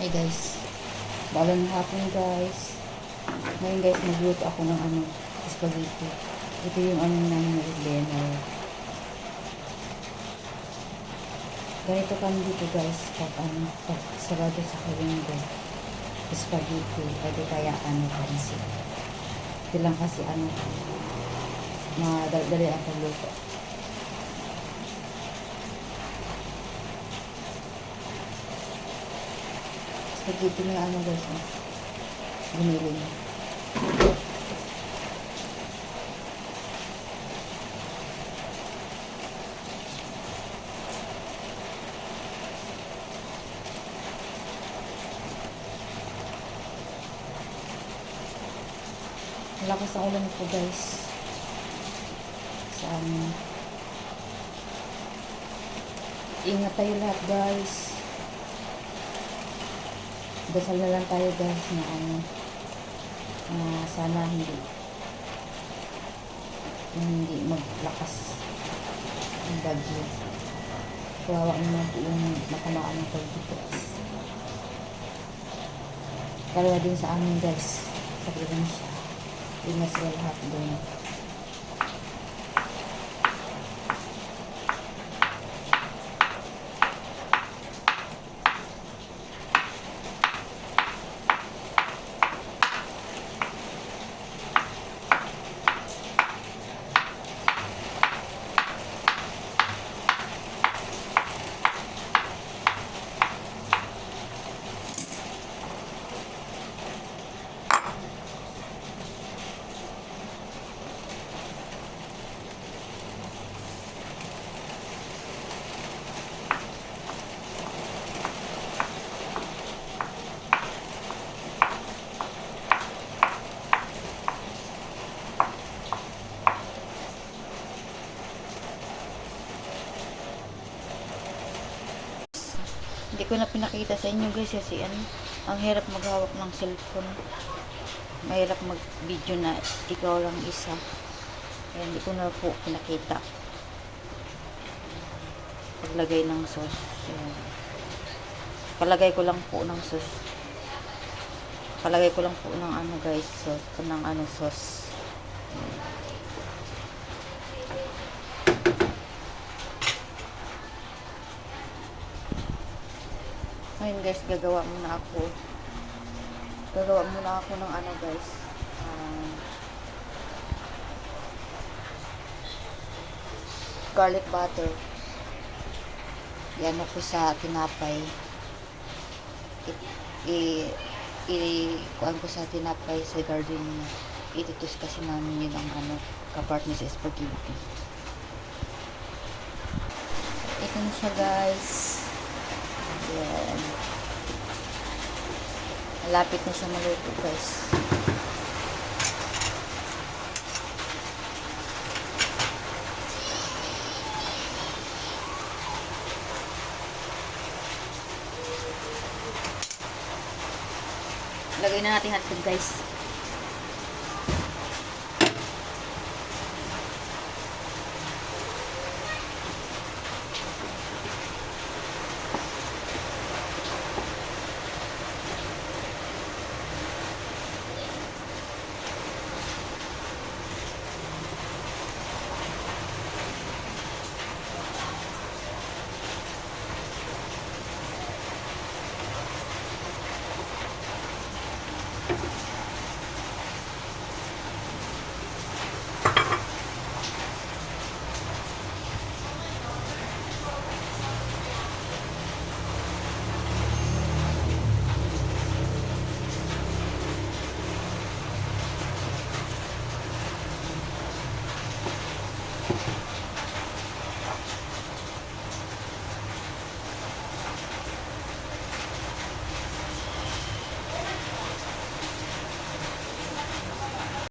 Hi guys, balang hapon guys. Ngayon guys, magluto ako ng spaghetti. Ito yung namin dinner. Ganito kami dito guys, pag Sabado sa Linggo, spaghetti, pwede kaya pansit. Ito lang kasi madali ako luto. Spaghetti na guys, binili niya. Malakas ang ulan po guys sa amin. Ingat tayo lahat guys. Dasal na lang tayo guys na sana hindi maglakas ang bagyo. Kawawa naman po yung matamaan ng bagyo guys. Kalawa din sa amin guys, sa probinsya. Ingat sila lahat doon. Hindi ko na pinakita sa inyo guys kasi ang hirap maghawak ng cellphone. Mahirap mag-video na ikaw lang isa. Kaya hindi ko na po pinakita. Paglagay ng sauce. Ayan. Palagay ko lang po ng sauce. Palagay ko lang po ng guys, sauce, ng sauce. Ayan. Ngayon guys, gagawa muna ako ng guys, garlic butter. Yan ako sa tinapay. Kuhaan ko sa tinapay sa garden niya. Itutus kasi namin yun ang kapartner sa spaghetti. Ito na siya guys. Ayan. Malapit na siya maluto guys. Lagay na natin hotdog guys.